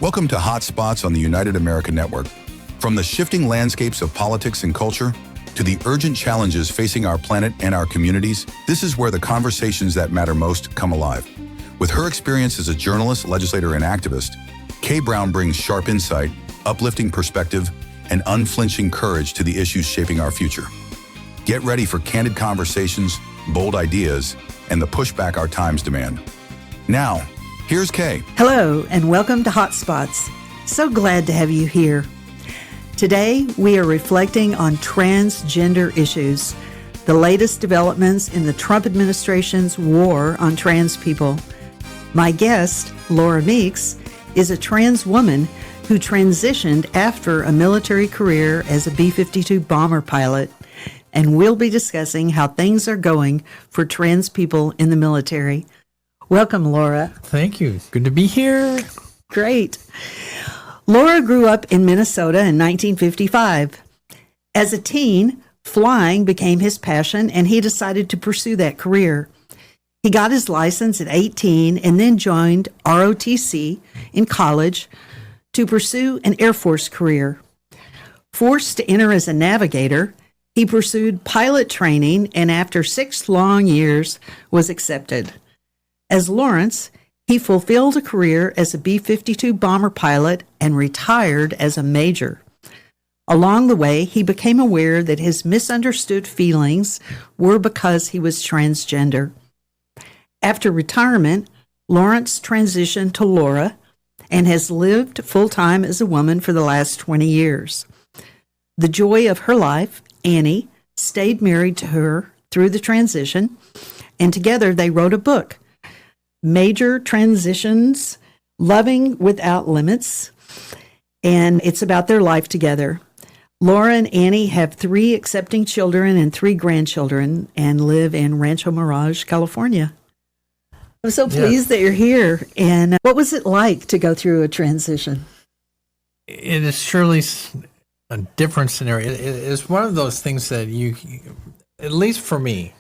Welcome to Hot Spots on the United America Network. From the shifting landscapes of politics and culture to the urgent challenges facing our planet and our communities, this is where the conversations that matter most come alive. With her experience as a journalist, legislator, and activist, Kay Brown brings sharp insight, uplifting perspective, and unflinching courage to the issues shaping our future. Get ready for candid conversations, bold ideas, and the pushback our times demand. Now, here's Kay. Hello, and welcome to Hot Spots. So glad to have you here. Today, we are reflecting on transgender issues, the latest developments in the Trump administration's war on trans people. My guest, Laura Meeks, is a trans woman who transitioned after a military career as a B-52 bomber pilot, and we'll be discussing how things are going for trans people in the military. Welcome, Laura. Thank you. Good to be here. Great. Laura grew up in Minnesota in 1955. As a teen, flying became his passion, and he decided to pursue that career. He got his license at 18 and then joined ROTC in college to pursue an Air Force career. Forced to enter as a navigator, he pursued pilot training and after 6 long years was accepted. As Lawrence, he fulfilled a career as a B-52 bomber pilot and retired as a major. Along the way, he became aware that his misunderstood feelings were because he was transgender. After retirement, Lawrence transitioned to Laura and has lived full-time as a woman for the last 20 years. The joy of her life, Annie, stayed married to her through the transition, and together they wrote a book, Major Transitions, Loving Without Limits, and it's about their life together. Laura and Annie have 3 accepting children and 3 grandchildren and live in Rancho Mirage, California. I'm so pleased that you're here. And what was it like to go through a transition? It is surely a different scenario. It is one of those things that you, at least for me,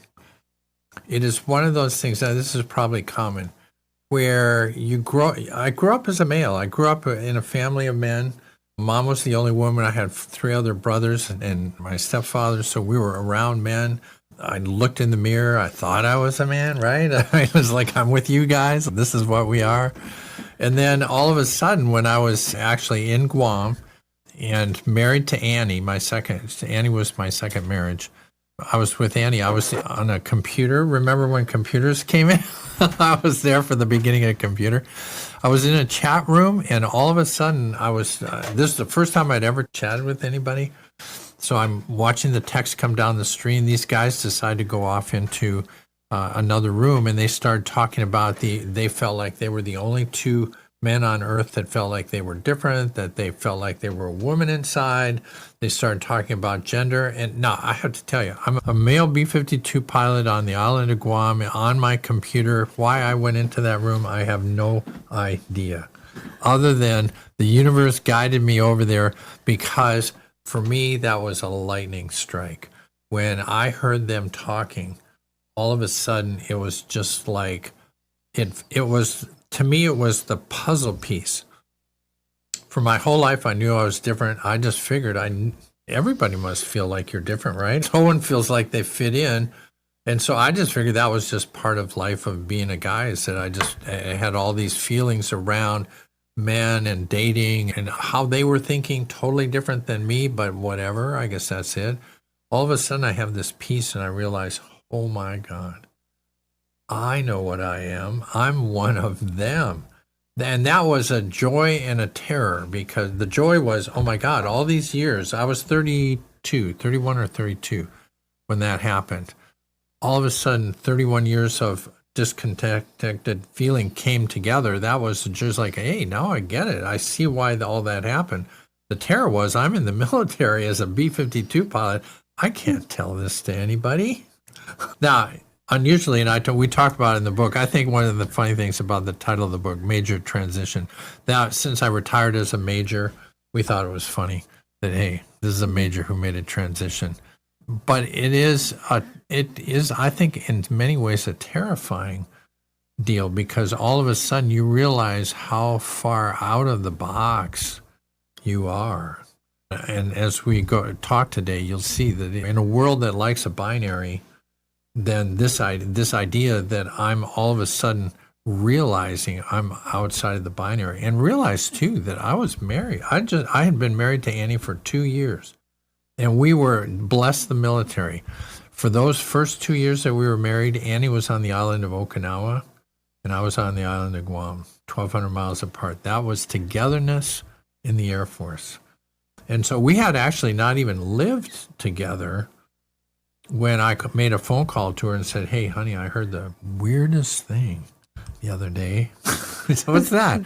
it is one of those things, and this is probably common, where I grew up as a male. I grew up in a family of men. Mom was the only woman. I had 3 other brothers and my stepfather, so we were around men. I looked in the mirror. I thought I was a man, right? I was like, I'm with you guys. This is what we are. And then all of a sudden, when I was actually in Guam and married to Annie, Annie was my second marriage. I was with Annie. I was on a computer. Remember when computers came in? I was there for the beginning of a computer. I was in a chat room, and all of a sudden, this is the first time I'd ever chatted with anybody. So I'm watching the text come down the stream. These guys decide to go off into another room, and they started talking about they felt like they were the only 2 men on Earth that felt like they were different, that they felt like they were a woman inside. They started talking about gender. And now I have to tell you, I'm a male B-52 pilot on the island of Guam on my computer. Why I went into that room, I have no idea. Other than the universe guided me over there, because for me, that was a lightning strike. When I heard them talking, all of a sudden, it was just like, it was, to me, it was the puzzle piece. For my whole life, I knew I was different. I just figured everybody must feel like you're different, right? No one feels like they fit in. And so I just figured that was just part of life of being a guy, is that I had all these feelings around men and dating and how they were thinking totally different than me, but whatever, I guess that's it. All of a sudden, I have this peace and I realize, oh my God, I know what I am. I'm one of them. And that was a joy and a terror, because the joy was, oh my God, all these years, I was 31 or 32 when that happened. All of a sudden, 31 years of disconnected feeling came together. That was just like, hey, now I get it. I see why all that happened. The terror was, I'm in the military as a B-52 pilot. I can't tell this to anybody. Now, unusually, and we talk about it in the book, I think one of the funny things about the title of the book, Major Transition, that since I retired as a major, we thought it was funny that, hey, this is a major who made a transition. But it is, I think, in many ways a terrifying deal, because all of a sudden you realize how far out of the box you are. And as we go talk today, you'll see that in a world that likes a binary, then this idea that I'm all of a sudden realizing I'm outside of the binary, and realize too that I was married. I had been married to Annie for 2 years, and we were blessed the military. For those first 2 years that we were married, Annie was on the island of Okinawa, and I was on the island of Guam, 1,200 miles apart. That was togetherness in the Air Force. And so we had actually not even lived together when I made a phone call to her and said, "Hey, honey, I heard the weirdest thing the other day." So what's that?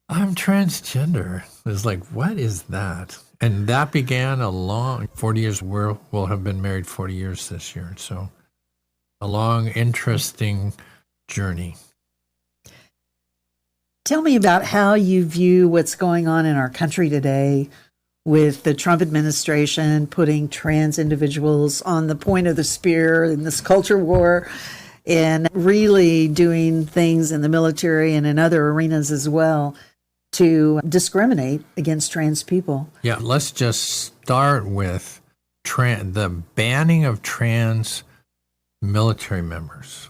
"I'm transgender." It was like, what is that? And that began a long 40 years. We'll have been married 40 years this year. So a long, interesting journey. Tell me about how you view what's going on in our country today with the Trump administration putting trans individuals on the point of the spear in this culture war, and really doing things in the military and in other arenas as well to discriminate against trans people. Yeah, let's just start with the banning of trans military members.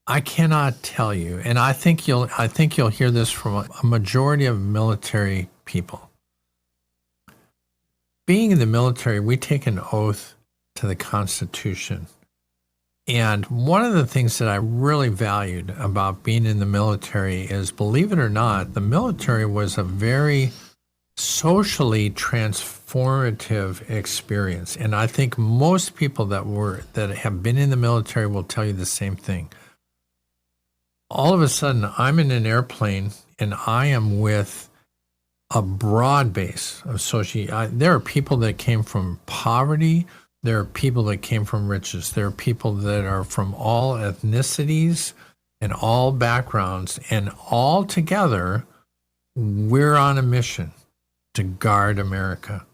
I cannot tell you, and I think you'll hear this from a majority of military people. Being in the military, we take an oath to the Constitution. And one of the things that I really valued about being in the military is, believe it or not, the military was a very socially transformative experience. And I think most people that have been in the military will tell you the same thing. All of a sudden, I'm in an airplane and I am with a broad base of there are people that came from poverty. There are people that came from riches. There are people that are from all ethnicities and all backgrounds. And all together, we're on a mission to guard America.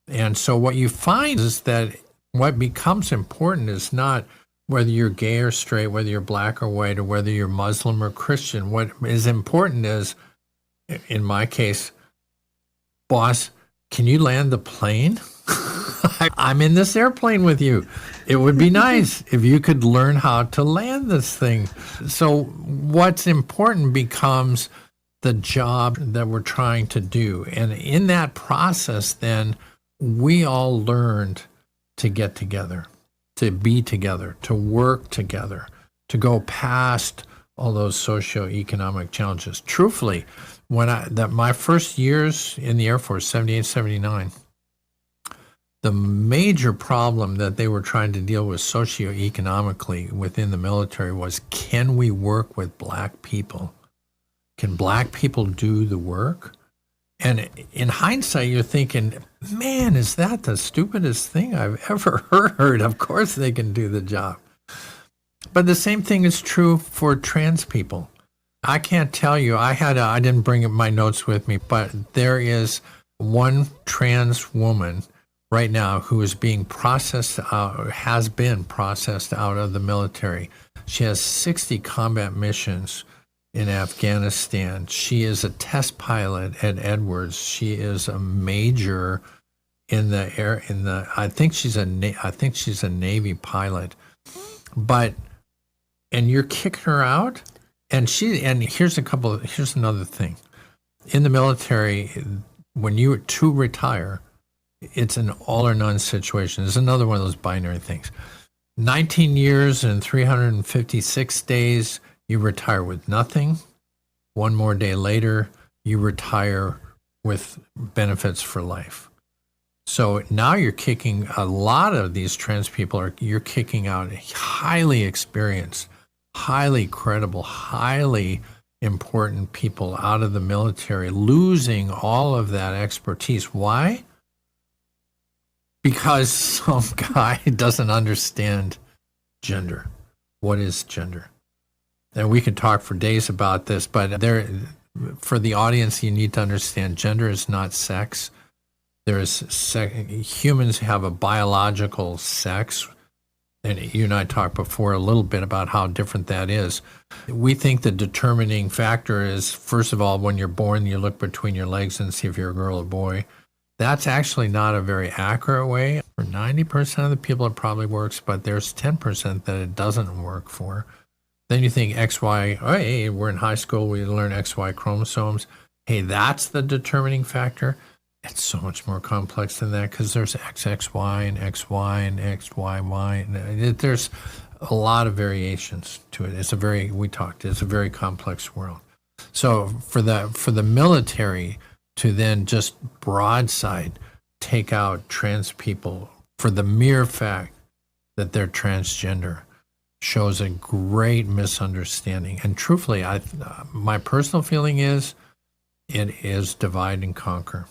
And so what you find is that what becomes important is not whether you're gay or straight, whether you're black or white, or whether you're Muslim or Christian. What is important is, in my case, boss, can you land the plane? I'm in this airplane with you. It would be nice if you could learn how to land this thing. So what's important becomes the job that we're trying to do. And in that process, then, we all learned to get together, to be together, to work together, to go past all those socioeconomic challenges. Truthfully, my first years in the Air Force, 78, 79, the major problem that they were trying to deal with socioeconomically within the military was, can we work with black people? Can black people do the work? And in hindsight, you're thinking, man, is that the stupidest thing I've ever heard? Of course they can do the job. But the same thing is true for trans people. I can't tell you, I didn't bring my notes with me, but there is one trans woman right now who is being processed out, or has been processed out of the military. She has 60 combat missions in Afghanistan. She is a test pilot at Edwards. She is a major in the air. I think she's a Navy pilot. And you're kicking her out. And here's another thing. In the military, when you to retire, it's an all or none situation. It's another one of those binary things. 19 years and 356 days, you retire with nothing. One more day later, you retire with benefits for life. So now you're kicking a lot of these trans people, you're kicking out highly experienced, highly credible, highly important people out of the military, losing all of that expertise. Why? Because some guy doesn't understand gender. What is gender? And we could talk for days about this, but for the audience, you need to understand gender is not sex. Humans have a biological sex. And you and I talked before a little bit about how different that is. We think the determining factor is, first of all, when you're born, you look between your legs and see if you're a girl or boy. That's actually not a very accurate way. For 90% of the people, it probably works, but there's 10% that it doesn't work for. Then you think XY, oh, hey, we're in high school, we learn XY chromosomes. Hey, that's the determining factor. It's so much more complex than that because there's XXY and XY and XYY. There's a lot of variations to it. It's a very complex world. So for the military to then just broadside take out trans people for the mere fact that they're transgender shows a great misunderstanding. And truthfully, my personal feeling is it is divide and conquer.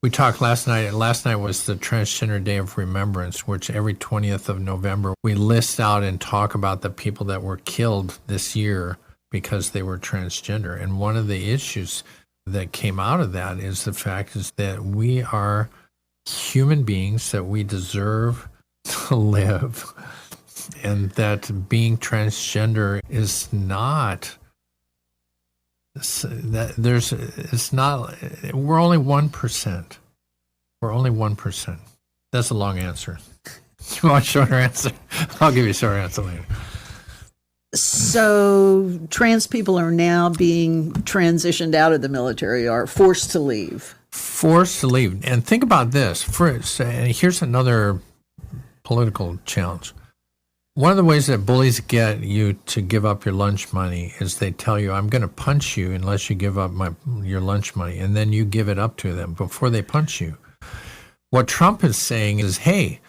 We talked last night. Last night was the Transgender Day of Remembrance, which every 20th of November, we list out and talk about the people that were killed this year because they were transgender. And one of the issues that came out of that is the fact is that we are human beings, that we deserve to live, and that being transgender is not... we're only 1%. We're only 1%. That's a long answer. You want a shorter answer? I'll give you a shorter answer later. So trans people are now being transitioned out of the military, are forced to leave. Forced to leave. And think about this. Here's another political challenge. One of the ways that bullies get you to give up your lunch money is they tell you, I'm going to punch you unless you give up your lunch money. And then you give it up to them before they punch you. What Trump is saying is, hey,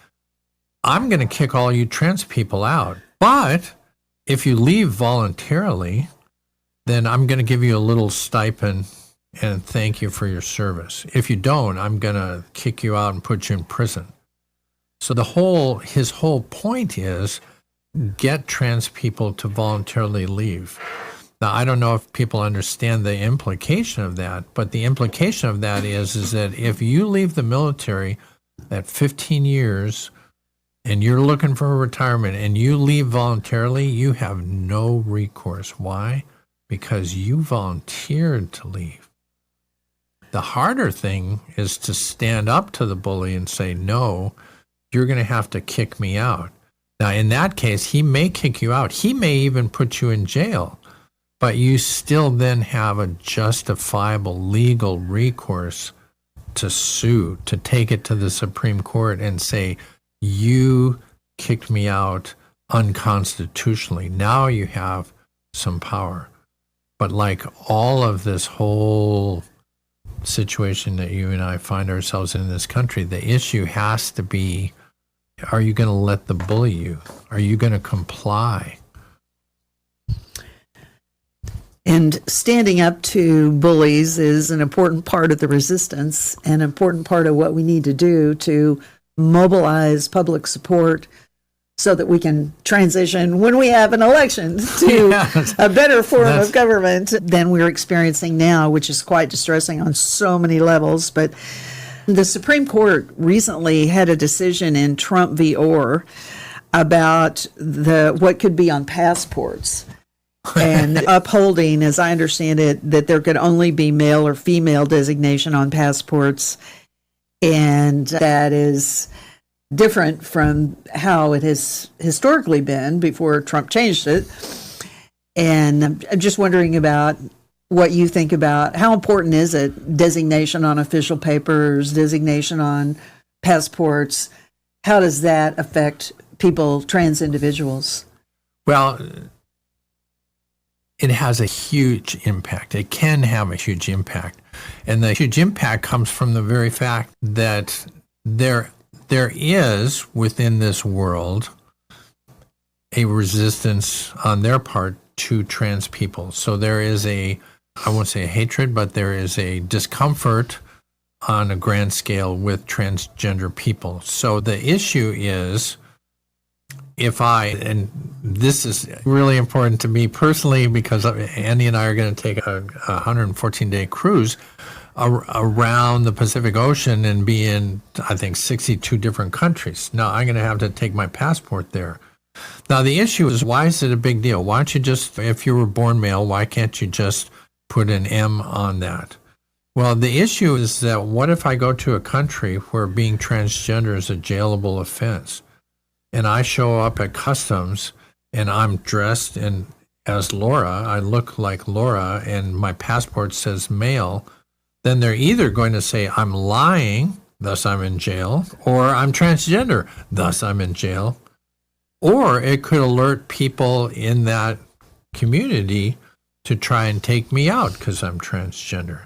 I'm going to kick all you trans people out. But if you leave voluntarily, then I'm going to give you a little stipend and thank you for your service. If you don't, I'm going to kick you out and put you in prison. So his whole point is, get trans people to voluntarily leave. Now, I don't know if people understand the implication of that, but the implication of that is that if you leave the military at 15 years and you're looking for a retirement and you leave voluntarily, you have no recourse. Why? Because you volunteered to leave. The harder thing is to stand up to the bully and say, no, you're going to have to kick me out. Now, in that case, he may kick you out. He may even put you in jail, but you still then have a justifiable legal recourse to sue, to take it to the Supreme Court and say, you kicked me out unconstitutionally. Now you have some power. But like all of this whole situation that you and I find ourselves in this country, the issue has to be, are you going to let them bully you? Are you going to comply? And standing up to bullies is an important part of the resistance, an important part of what we need to do to mobilize public support so that we can transition when we have an election to a better form of government than we're experiencing now, which is quite distressing on so many levels. But the Supreme Court recently had a decision in Trump v. Orr about what could be on passports and upholding, as I understand it, that there could only be male or female designation on passports. And that is different from how it has historically been before Trump changed it. And I'm just wondering about what you think about how important is it, designation on official papers, designation on passports. How does that affect people, trans individuals? Well, it has a huge impact. It can have a huge impact. And the huge impact comes from the very fact that there is within this world a resistance on their part to trans people. So there is I won't say a hatred, but there is a discomfort on a grand scale with transgender people. So the issue is, and this is really important to me personally because Andy and I are going to take a 114-day cruise around the Pacific Ocean and be in, I think, 62 different countries. Now, I'm going to have to take my passport there. Now, the issue is, why is it a big deal? Why don't you just, if you were born male, why can't you just put an M on that? Well, the issue is that what if I go to a country where being transgender is a jailable offense, and I show up at customs and I'm dressed as Laura, I look like Laura, and my passport says male, then they're either going to say I'm lying, thus I'm in jail, or I'm transgender, thus I'm in jail. Or it could alert people in that community to try and take me out because I'm transgender.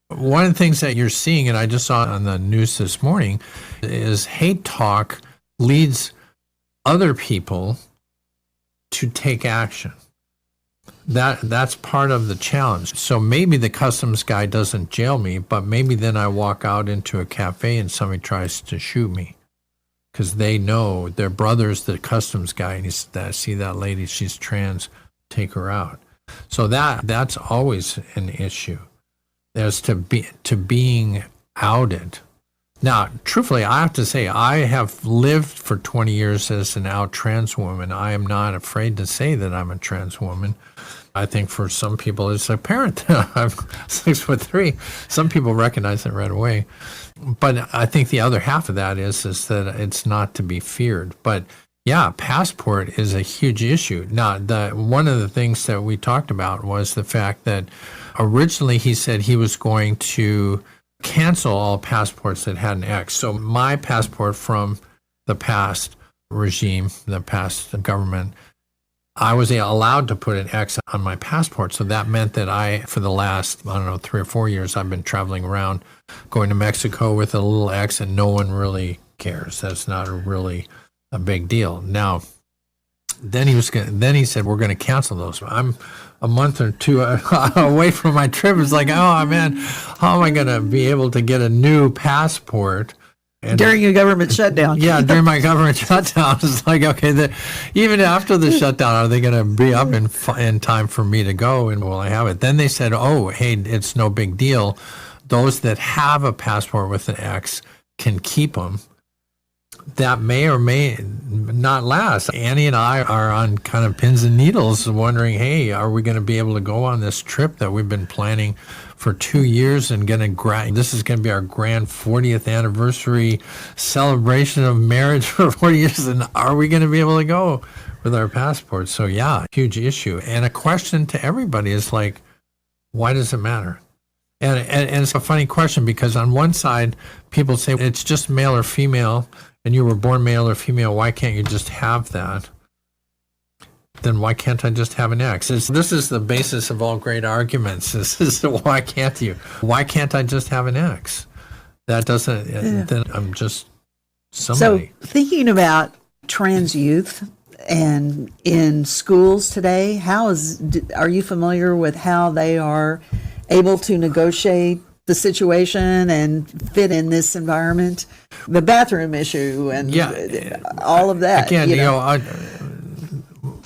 One of the things that you're seeing, and I just saw it on the news this morning, is hate talk leads other people to take action. That's part of the challenge. So maybe the customs guy doesn't jail me, but maybe then I walk out into a cafe and somebody tries to shoot me because they know their brother's the customs guy, and he said, see that lady, she's trans, take her out. So that's always an issue as to being outed. Now, truthfully, I have to say, I have lived for 20 years as an out trans woman. I am not afraid to say that I'm a trans woman. I think for some people it's apparent. I'm 6'3". Some people recognize it right away. But I think the other half of that is that it's not to be feared. But yeah, passport is a huge issue. Now, one of the things that we talked about was the fact that originally he said he was going to cancel all passports that had an X. So my passport from the past regime, the past government, I was allowed to put an X on my passport. So that meant that for the last, 3 or 4 years, I've been traveling around, going to Mexico with a little X, and no one really cares. That's not really a big deal. Now, then he said, we're going to cancel those. I'm a month or two away from my trip. It's like, oh man, how am I going to be able to get a new passport? And during a government shutdown. Yeah, during my government shutdown. It's like, okay, even after the shutdown, are they going to be up in time for me to go, and will I have it? Then they said, oh, hey, it's no big deal. Those that have a passport with an X can keep them. That may or may not last. Annie and I are on kind of pins and needles wondering, hey, are we going to be able to go on this trip that we've been planning for 2 years and this is going to be our grand 40th anniversary celebration of marriage for 40 years, and are we going to be able to go with our passports? So yeah, huge issue. And a question to everybody is like, why does it matter? And it's a funny question because on one side, people say it's just male or female, and you were born male or female, why can't you just have that? Then why can't I just have an X? This is the basis of all great arguments. This is why can't you? Why can't I just have an X? That doesn't, then I'm just somebody. So thinking about trans youth and in schools today, are you familiar with how they are able to negotiate the situation and fit in this environment? The bathroom issue and all of that. Again,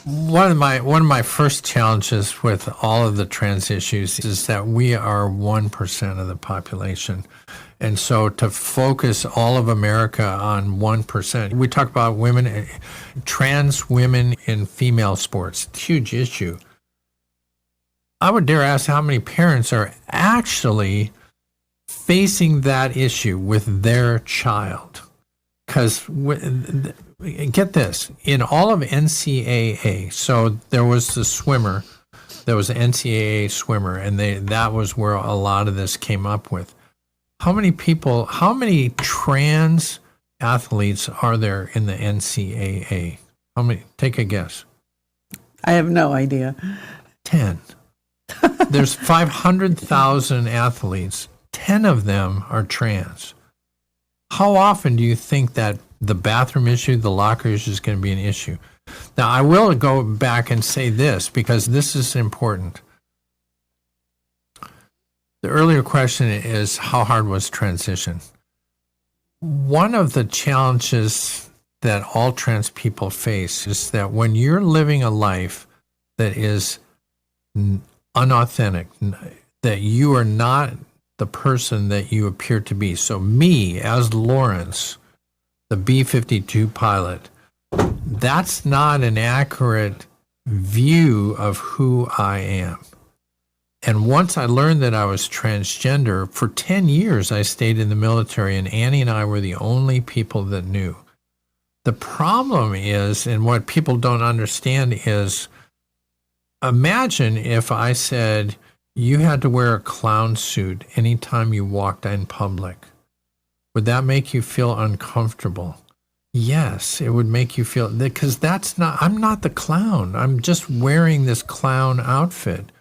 one of my first challenges with all of the trans issues is that we are 1% of the population. And so to focus all of America on 1%, we talk about trans women in female sports, huge issue. I would dare ask how many parents are actually facing that issue with their child. Because get this, in all of NCAA, so there was the swimmer, there was an NCAA swimmer, and that was where a lot of this came up with. How many trans athletes are there in the NCAA? How many? Take a guess. I have no idea. 10. There's 500,000 athletes. 10 of them are trans. How often do you think that the bathroom issue, the locker issue is going to be an issue? Now, I will go back and say this because this is important. The earlier question is, how hard was transition? One of the challenges that all trans people face is that when you're living a life that is unauthentic, that you are not the person that you appear to be. So me as Lawrence, the B-52 pilot, that's not an accurate view of who I am. And once I learned that I was transgender, for 10 years I stayed in the military, and Annie and I were the only people that knew. The problem is, and what people don't understand is, imagine if I said you had to wear a clown suit anytime you walked in public. Would that make you feel uncomfortable? Yes, it would make you feel, because I'm not the clown. I'm just wearing this clown outfit.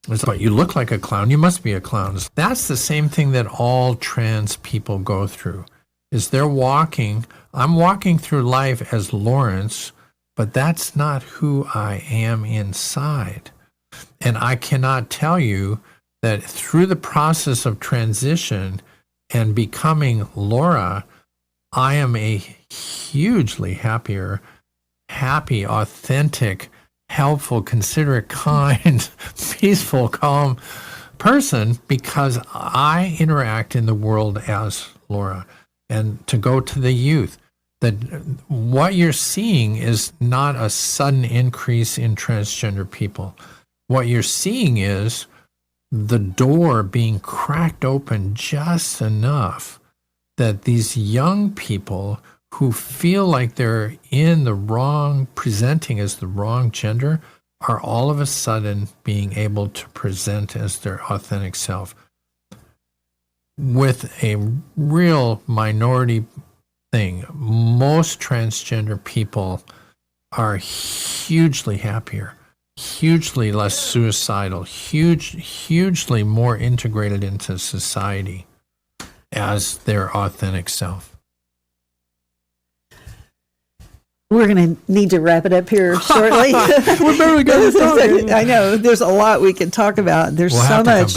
It's like, you look like a clown, you must be a clown. That's the same thing that all trans people go through, is I'm walking through life as Lawrence, but that's not who I am inside. And I cannot tell you that through the process of transition and becoming Laura, I am a hugely happy, authentic, helpful, considerate, kind, peaceful, calm person, because I interact in the world as Laura. And to go to the youth, that what you're seeing is not a sudden increase in transgender people. What you're seeing is the door being cracked open just enough that these young people who feel like they're presenting as the wrong gender, are all of a sudden being able to present as their authentic self. With a real minority thing, most transgender people are hugely happier, hugely less suicidal, hugely more integrated into society as their authentic self. We're going to need to wrap it up here shortly. We're barely going to talk. I know. There's a lot we can talk about. There's so much.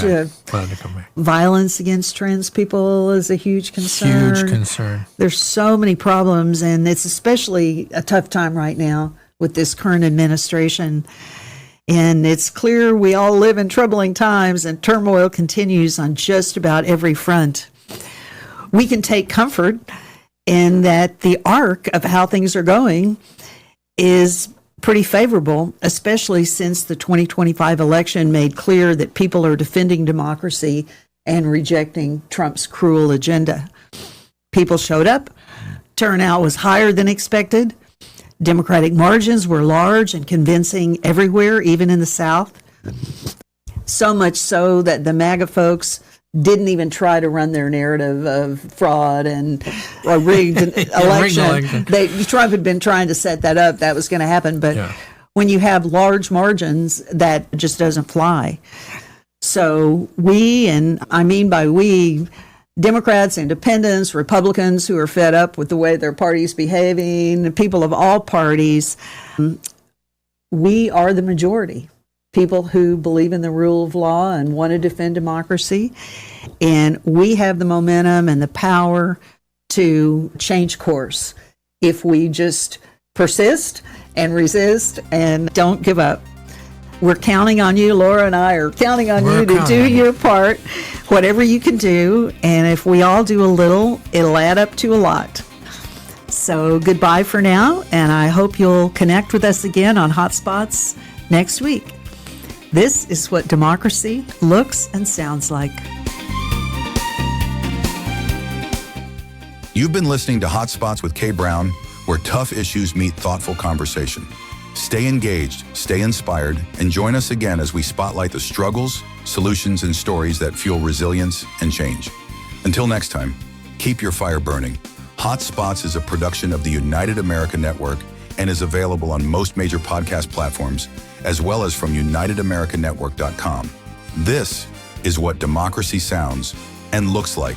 Violence against trans people is a huge concern. Huge concern. There's so many problems, and it's especially a tough time right now with this current administration. And it's clear we all live in troubling times, and turmoil continues on just about every front. We can take comfort in that the arc of how things are going is pretty favorable, especially since the 2025 election made clear that people are defending democracy and rejecting Trump's cruel agenda. People showed up. Turnout was higher than expected. Democratic margins were large and convincing everywhere, even in the South. So much so that the MAGA folks didn't even try to run their narrative of fraud and a rigged election. Trump had been trying to set that up. That was going to happen. But when you have large margins, that just doesn't fly. So we, and I mean by we, Democrats, independents, Republicans who are fed up with the way their party's behaving, people of all parties, we are the majority. People who believe in the rule of law and want to defend democracy. And we have the momentum and the power to change course if we just persist and resist and don't give up. We're counting on you. Laura and I are counting on you to do your part, whatever you can do. And if we all do a little, it'll add up to a lot. So goodbye for now. And I hope you'll connect with us again on Hotspots next week. This is what democracy looks and sounds like. You've been listening to Hotspots with Kay Brown, where tough issues meet thoughtful conversation. Stay engaged, stay inspired, and join us again as we spotlight the struggles, solutions, and stories that fuel resilience and change. Until next time, keep your fire burning. Hotspots is a production of the United America Network and is available on most major podcast platforms, as well as from UnitedAmericaNetwork.com. This is what democracy sounds and looks like